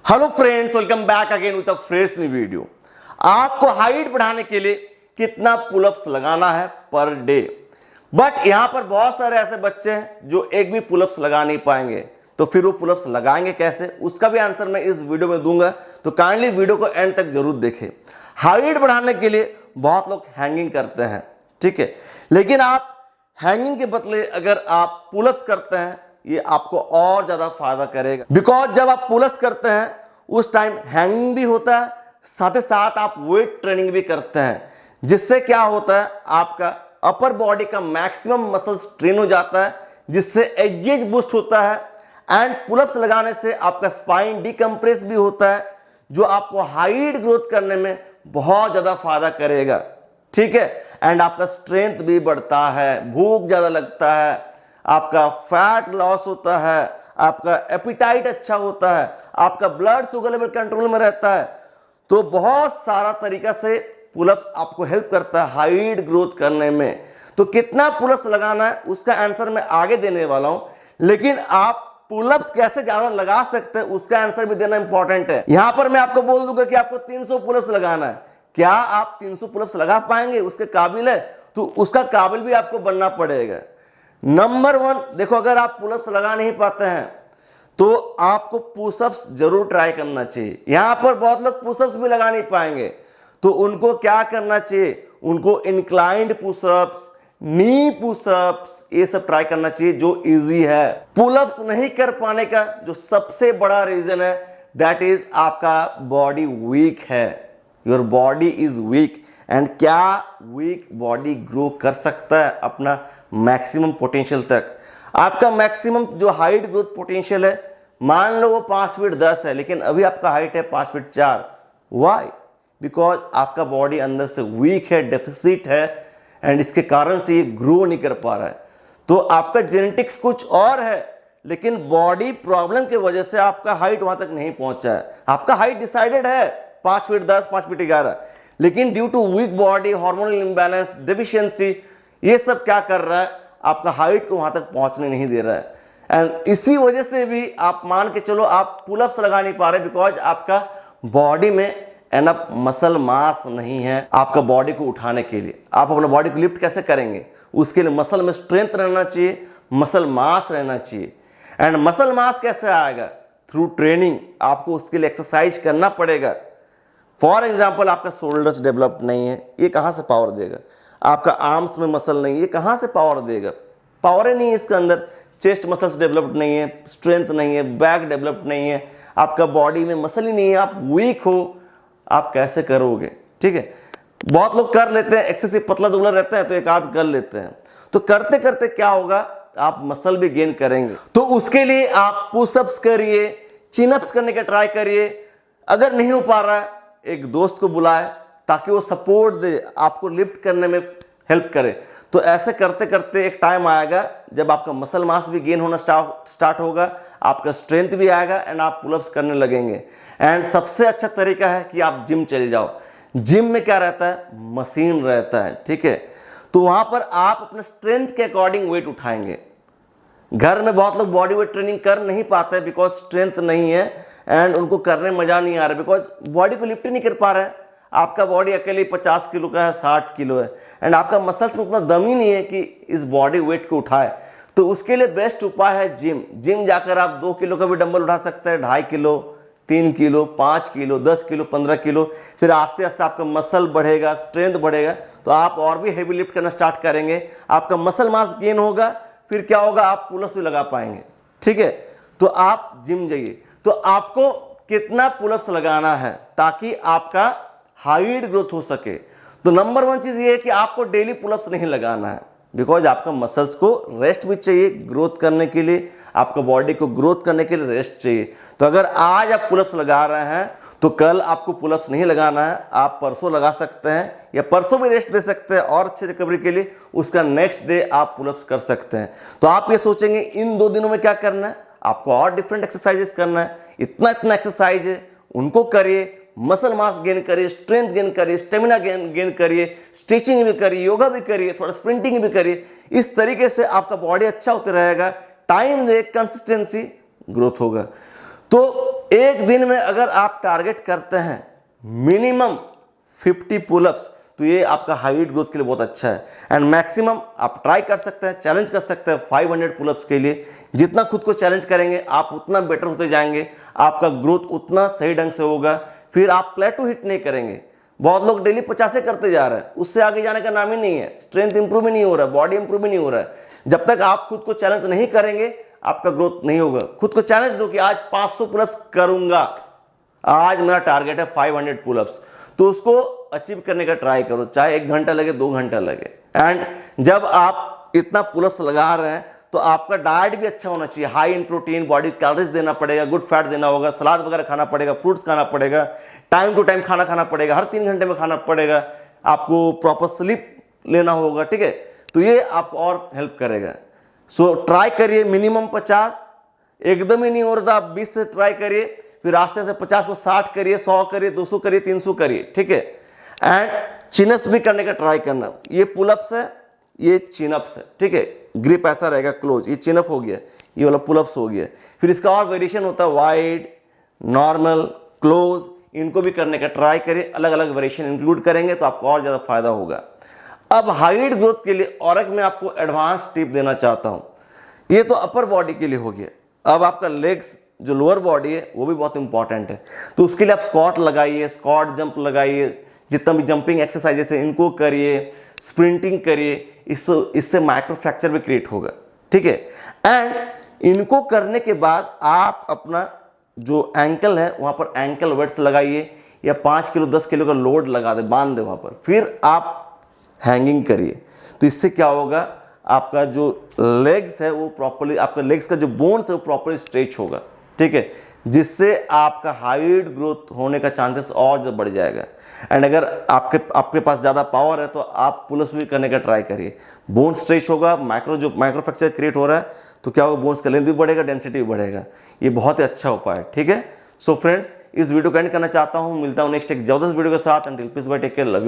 Hello friends, welcome back again with a fresh new video. आपको height बढ़ाने के लिए कितना पुलअप्स लगाना है पर डे। बट यहां पर बहुत सारे ऐसे बच्चे हैं जो एक भी पुलअप्स लगा नहीं पाएंगे, तो फिर वो पुलअप्स लगाएंगे कैसे, उसका भी आंसर मैं इस वीडियो में दूंगा। तो काइंडली वीडियो को एंड तक जरूर देखें। हाइट बढ़ाने के लिए बहुत लोग हैंगिंग करते हैं, ठीक है, लेकिन आप हैंगिंग के बदले अगर आप पुलअप्स करते हैं ये आपको और ज्यादा फायदा करेगा। बिकॉज जब आप पुलअप्स करते हैं उस टाइम हैंगिंग भी होता है, साथ ही साथ आप वेट ट्रेनिंग भी करते हैं, जिससे क्या होता है आपका अपर बॉडी का मैक्सिमम मसल्स ट्रेन हो जाता है, जिससे एजेज बूस्ट होता है। एंड पुलअप्स लगाने से आपका स्पाइन डिकम्प्रेस भी होता है, जो आपको हाइट ग्रोथ करने में बहुत ज्यादा फायदा करेगा, ठीक है। एंड आपका स्ट्रेंथ भी बढ़ता है, भूख ज्यादा लगता है, आपका फैट लॉस होता है, आपका एपिटाइट अच्छा होता है, आपका ब्लड शुगर लेवल कंट्रोल में रहता है। तो बहुत सारा तरीका से पुलअप्स आपको हेल्प करता है हाइट ग्रोथ करने में। तो कितना पुलअप्स लगाना है उसका आंसर मैं आगे देने वाला हूं, लेकिन आप पुलअप्स कैसे ज्यादा लगा सकते हैं उसका आंसर भी देना इंपॉर्टेंट है। यहां पर मैं आपको बोल दूंगा कि आपको 300 पुलअप्स लगाना है। क्या आप 300 पुलअप्स लगा पाएंगे, उसके काबिल है? तो उसका काबिल भी आपको बनना पड़ेगा। नंबर 1 देखो, अगर आप पुलअप्स लगा नहीं पाते हैं तो आपको पुशअप्स जरूर ट्राई करना चाहिए। यहां पर बहुत लोग पुशअप्स भी लगा नहीं पाएंगे, तो उनको क्या करना चाहिए, उनको इंक्लाइंड पुशअप्स, नी पुशअप्स, ये सब ट्राई करना चाहिए जो इजी है। पुलअप्स नहीं कर पाने का जो सबसे बड़ा रीजन है दैट इज आपका बॉडी वीक है। Your body is weak. And क्या वीक बॉडी ग्रो कर सकता है अपना मैक्सिमम पोटेंशियल तक? आपका मैक्सिमम जो हाइट ग्रोथ पोटेंशियल है, मान लो वो 5 फीट 10 है, लेकिन अभी आपका हाइट है 5 फीट 4। वाई? बिकॉज आपका बॉडी अंदर से वीक है, डेफिसिट है, एंड इसके कारण से ये ग्रो नहीं कर पा रहा है। तो आपका जेनेटिक्स कुछ और है, लेकिन बॉडी प्रॉब्लम की वजह से आपका हाइट वहां तक नहीं पहुंचा है। आपका हाइट डिसाइडेड है 5 फीट 10, 5 फीट 11, लेकिन due to weak body, hormonal imbalance, deficiency, ये सब क्या कर रहा है, आपका हाइट को वहां तक पहुंचने नहीं दे रहा है। एंड इसी वजह से भी आप मान के चलो आप पुलअप्स लगा नहीं पा रहे, बिकॉज आपका बॉडी में एनफ मसल मास नहीं है आपका बॉडी को उठाने के लिए। आप अपने बॉडी को लिफ्ट कैसे करेंगे? उसके लिए मसल में स्ट्रेंथ रहना चाहिए, मसल मास रहना चाहिए। एंड मसल मास कैसे आएगा? Through training. आपको उसके लिए एक्सरसाइज करना पड़ेगा। फॉर एग्जाम्पल, आपका शोल्डर्स डेवलप नहीं है, ये कहाँ से पावर देगा? आपका आर्म्स में मसल नहीं है, ये कहाँ से पावर देगा? पावर ही नहीं है इसके अंदर। चेस्ट मसल्स डेवलप्ड नहीं है, स्ट्रेंथ नहीं है, बैक डेवलप्ड नहीं है, आपका बॉडी में मसल ही नहीं है, आप वीक हो, आप कैसे करोगे? ठीक है, बहुत लोग कर लेते हैं, एक्सेसिव पतला दुबला रहता है तो एक आध कर लेते हैं। तो करते करते क्या होगा, आप मसल भी गेन करेंगे। तो उसके लिए आप पुशअप्स करिए, चिनअप्स करने का ट्राई करिए। अगर नहीं हो पा रहा है, एक दोस्त को बुलाए ताकि वो सपोर्ट दे, आपको लिफ्ट करने में हेल्प करे। तो ऐसे करते करते एक टाइम आएगा जब आपका मसल मास भी गेन होना स्टार्ट होगा, आपका स्ट्रेंथ भी आएगा, एंड आप पुलअप्स करने लगेंगे। एंड सबसे अच्छा तरीका है कि आप जिम चले जाओ। जिम में क्या रहता है? मशीन रहता है, ठीक है। तो वहां पर आप अपने स्ट्रेंथ के अकॉर्डिंग वेट उठाएंगे। घर में बहुत लोग बॉडी वेट ट्रेनिंग कर नहीं पाते बिकॉज स्ट्रेंथ नहीं है, एंड उनको करने में मजा नहीं आ रहा, बिकॉज बॉडी को लिफ्ट नहीं कर पा रहे हैं। आपका बॉडी अकेले 50 किलो का है, 60 किलो है, एंड आपका मसल्स में उतना दम ही नहीं है कि इस बॉडी वेट को उठाए। तो उसके लिए बेस्ट उपाय है जिम। जिम जाकर आप 2 किलो का भी डंबल उठा सकते हैं, 2.5 kilo, 3 kilo, 5 kilo, 10 kilo, 15 kilo. फिर आस्ते आस्ते आपका मसल बढ़ेगा, स्ट्रेंथ बढ़ेगा, तो आप और भी हैवी लिफ्ट करना स्टार्ट करेंगे, आपका मसल मास गेन होगा। फिर क्या होगा, आप पुलअप्स भी लगा पाएंगे, ठीक है। तो आप जिम जाइए। तो आपको कितना पुलअप्स लगाना है ताकि आपका हाइट ग्रोथ हो सके? तो नंबर 1 चीज ये है कि आपको डेली पुलअप्स नहीं लगाना है, बिकॉज आपका मसल्स को रेस्ट भी चाहिए ग्रोथ करने के लिए, आपका बॉडी को ग्रोथ करने के लिए रेस्ट चाहिए। तो अगर आज आप पुलअप्स लगा रहे हैं तो कल आपको पुलअप्स नहीं लगाना है, आप परसों लगा सकते हैं, या परसों भी रेस्ट दे सकते हैं और अच्छे रिकवरी के लिए उसका नेक्स्ट डे आप पुलअप्स कर सकते हैं। तो आप ये सोचेंगे इन 2 दिनों में क्या करना है, आपको और डिफरेंट एक्सरसाइजेस करना है। इतना एक्सरसाइज है, उनको करिए, मसल मास गेन करिए, स्ट्रेंथ गेन करिए, स्टेमिना गेन करिए, स्ट्रेचिंग भी करिए, योगा भी करिए, थोड़ा स्प्रिंटिंग भी करिए। इस तरीके से आपका बॉडी अच्छा होता रहेगा, टाइम दे, कंसिस्टेंसी, ग्रोथ होगा। तो एक दिन में अगर आप टारगेट करते हैं मिनिमम 50 पुलअप्स, तो ये आपका हाइट ग्रोथ के लिए बहुत अच्छा है। एंड मैक्सिमम आप ट्राई कर सकते हैं, चैलेंज कर सकते हैं 500 पुलअप्स के लिए। जितना खुद को चैलेंज करेंगे आप उतना बेटर होते जाएंगे, आपका ग्रोथ उतना सही ढंग से होगा। फिर आप प्लेटो हिट नहीं करेंगे। बहुत लोग डेली 50 करते जा रहे हैं, उससे आगे जाने का नाम ही नहीं है। स्ट्रेंथ इंप्रूव भी नहीं हो रहा है, बॉडी इंप्रूव भी नहीं हो रहा है। जब तक आप खुद को चैलेंज नहीं करेंगे आपका ग्रोथ नहीं होगा। खुद को चैलेंज दो कि आज 500 पुलअप्स करूंगा, आज मेरा टारगेट है 500 पुलअप्स, तो उसको अचीव करने का ट्राई करो, चाहे 1 घंटा लगे 2 घंटा लगे। एंड जब आप इतना पुलअप्स लगा रहे हैं तो आपका डाइट भी अच्छा होना चाहिए, high in protein, body calories देना पड़ेगा, गुड फैट देना होगा, सलाद वगैरह खाना पड़ेगा, फ्रूट्स खाना पड़ेगा, टाइम टू टाइम खाना खाना पड़ेगा, हर 3 घंटे में खाना पड़ेगा, आपको प्रॉपर स्लीप लेना होगा, ठीक है। तो ये आपको और हेल्प करेगा। सो ट्राई करिए मिनिमम 50, एकदम ही नहीं हो रहा, आप 20 से ट्राई करिए, फिर रास्ते से 50 को 60 करिए, 100 करिए, 200 करिए, 300 करिए, ठीक है। एंड चिनअप्स भी करने का ट्राई करना। ये पुलअप्स है, ये चिनअप्स है, ठीक है। ग्रिप ऐसा रहेगा क्लोज, ये चिनअप हो गया, ये वाला पुलअप्स हो गया। फिर इसका और वेरिएशन होता है वाइड, नॉर्मल, क्लोज, इनको भी करने का ट्राई करिए। अलग अलग वेरिएशन इंक्लूड करेंगे तो आपको और ज़्यादा फायदा होगा। अब हाइट ग्रोथ के लिए और एक मैं आपको एडवांस टिप देना चाहता हूँ। ये तो अपर बॉडी के लिए हो गया। अब आपका लेग्स जो लोअर बॉडी है वो भी बहुत इंपॉर्टेंट है। तो उसके लिए आप स्क्वाट लगाइए, स्क्वाट जंप लगाइए, जितना भी जंपिंग एक्सरसाइजेस है इनको करिए, स्प्रिंटिंग करिए। इससे माइक्रो फ्रैक्चर भी क्रिएट होगा, ठीक है। एंड इनको करने के बाद आप अपना जो एंकल है वहाँ पर एंकल वेट्स लगाइए, या 5 किलो 10 किलो का लोड लगा दे, बांध दे वहाँ पर, फिर आप हैंगिंग करिए। तो इससे क्या होगा, आपका जो लेग्स है वो प्रॉपर्ली, आपका लेग्स का जो बोन्स है वो प्रॉपर्ली स्ट्रेच होगा, ठीक है, जिससे आपका हाइट ग्रोथ होने का चांसेस और बढ़ जाएगा। एंड अगर आपके पास ज़्यादा पावर है तो आप पुलअप्स भी करने का ट्राई करिए। बोन स्ट्रेच होगा, माइक्रो फ्रैक्चर क्रिएट हो रहा है तो क्या होगा, बोन्स का लेंथ भी बढ़ेगा, डेंसिटी भी बढ़ेगा। ये बहुत ही अच्छा उपाय है, ठीक है। सो फ्रेंड्स, इस वीडियो को एंड करना चाहता हूँ। मिलता हूँ नेक्स्ट एक जबरदस्त वीडियो के साथ। And till peace bye, take care, love you.